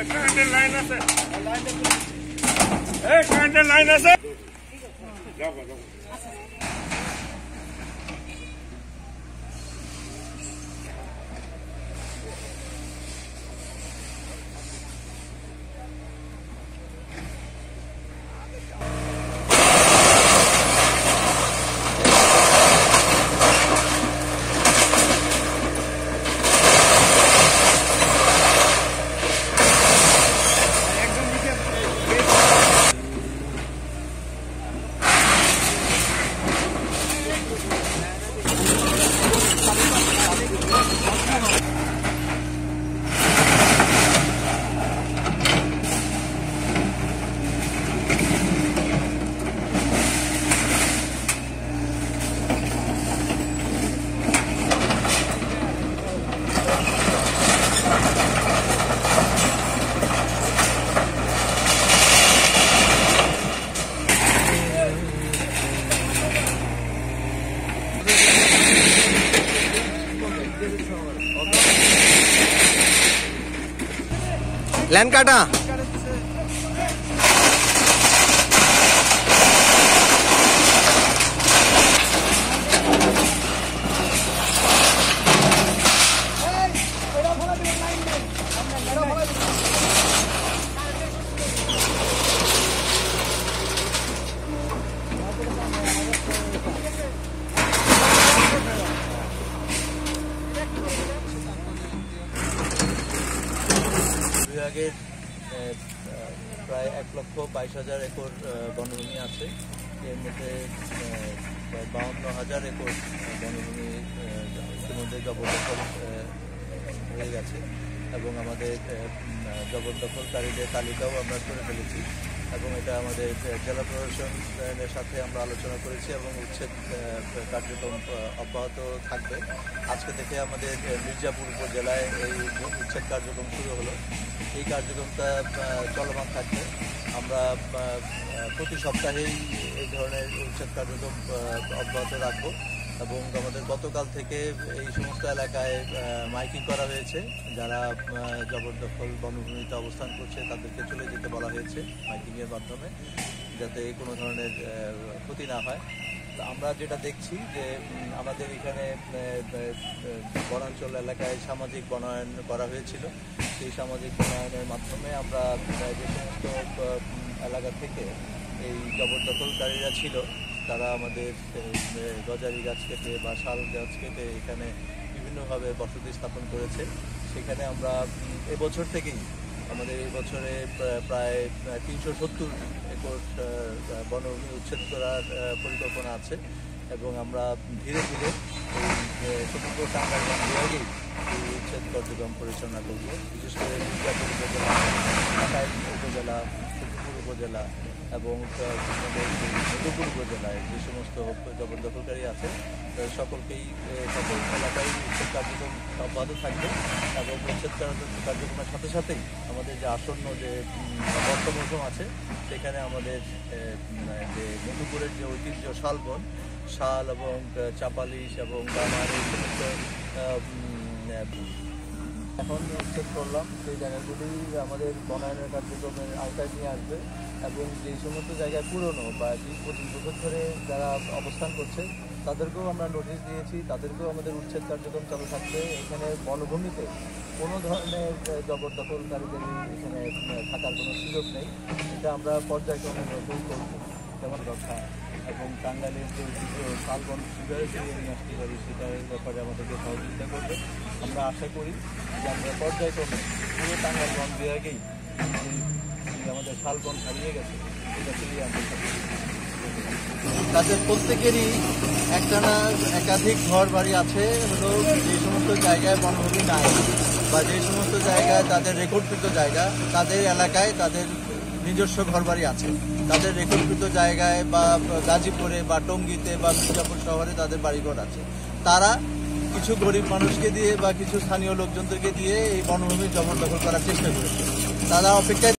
কারেন্টের লাইন আছে, কারেন্টের লাইন আছে। लाइन काटा বিভাগের প্রায় 1,22,000 একর বনভূমি আছে। এর মধ্যে প্রায় 52,000 একর বনভূমি ইতিমধ্যে জবরদখল হয়ে গেছে এবং আমাদের জবরদখলকারীদের তালিকাও আমরা করে ফেলেছি এবং এটা আমাদের জেলা প্রশাসনের সাথে আমরা আলোচনা করেছি এবং উচ্ছেদ কার্যক্রম অব্যাহত থাকবে। আজকে থেকে আমাদের মির্জাপুর উপজেলায় এই উচ্ছেদ কার্যক্রম শুরু হলো। এই কার্যক্রমটা চলমান থাকবে। আমরা প্রতি সপ্তাহেই এই ধরনের উচ্ছেদ কার্যক্রম অব্যাহত রাখবো এবং আমাদের গতকাল থেকে এই সমস্ত এলাকায় মাইকিং করা হয়েছে। যারা জবরদখল বনভূমিতে অবস্থান করছে তাদেরকে চলে যেতে বলা হয়েছে মাইকিংয়ের মাধ্যমে, যাতে কোনো ধরনের ক্ষতি না হয়। আমরা যেটা দেখছি যে আমাদের এখানে বনাঞ্চল এলাকায় সামাজিক বনায়ন করা হয়েছিল। সেই সামাজিক বনায়নের মাধ্যমে আমরা যে সমস্ত এলাকা থেকে এই জবরদখলকারীরা ছিল তারা আমাদের গজারি গাছ কেটে বা শাল গাছ কেটে এখানে বিভিন্নভাবে বসতি স্থাপন করেছে। সেখানে আমরা এবছর থেকেই আমাদের এই বছরে প্রায় 370 একর বনভূমি উচ্ছেদ করার পরিকল্পনা আছে এবং আমরা ধীরে ধীরে এই সমগ্র টাঙ্গাইল বিভাগেই এই উচ্ছেদ কার্যক্রম পরিচালনা করব। বিশেষ করে মির্জাপুর উপজেলা, টাঙ্গাইল উপজেলা, ফরিদপুর উপজেলা এবং মধুপুর উপজেলায় যে সমস্ত জবরদখলকারী আছে সকলকেই সকল এলাকায় উচ্ছেদ কার্যক্রম অব্যাহত থাকবে এবং উচ্ছেদ কার্যক্রমের সাথে সাথেই আমাদের যে আসন্ন যে বর্ষা মৌসুম আছে সেখানে আমাদের যে মধুপুরের যে ঐতিহ্য শালবন, শাল এবং চাপালিশ এবং গামার এই সমস্ত এখন উচ্ছেদ করলাম সেই জায়গাগুলি আমাদের বনায়নের কার্যক্রমের আওতায় নিয়ে আসবে এবং যে সমস্ত জায়গায় পুরনো বা 20-25 বছর ধরে যারা অবস্থান করছে তাদেরকেও আমরা নোটিশ দিয়েছি, তাদেরকেও আমাদের উচ্ছেদ কার্যক্রম চালু থাকবে। এখানে বনভূমিতে কোনো ধরনের জবরদখলকারীদের এখানে থাকার কোনো সুযোগ নেই। এটা আমরা পর্যায়ক্রমে নতুন করব, যেমন রক্ষা এবং টাঙ্গাইলের যে শালবন কীভাবে ফিরিয়ে নিয়ে আসতে পারি সেটার ব্যাপারে আমাদেরকে সহযোগিতা করবে। আমরা আশা করি যে আমরা পর্যায়ক্রমে পুরো টাঙ্গাইল বন বিভাগেই আমাদের শালবন হারিয়ে গেছে সেটা ফিরিয়ে আনতে পারি। তাদের প্রত্যেকেরই একটানা একাধিক ঘর বাড়ি আছে, হলো যে সমস্ত জায়গায় বনভূমি নাই বা যে সমস্ত জায়গায় তাদের রেকর্ডকৃত জায়গা, তাদের এলাকায় তাদের নিজস্ব ঘরবাড়ি আছে। তাদের রেকর্ডকৃত জায়গায় বা গাজীপুরে বা টঙ্গীতে বা মির্জাপুর শহরে তাদের বাড়িঘর আছে। তারা কিছু গরিব মানুষকে দিয়ে বা কিছু স্থানীয় লোকজনদেরকে দিয়ে এই বনভূমি জবরদখল করার চেষ্টা করেছে। তারা অপেক্ষায়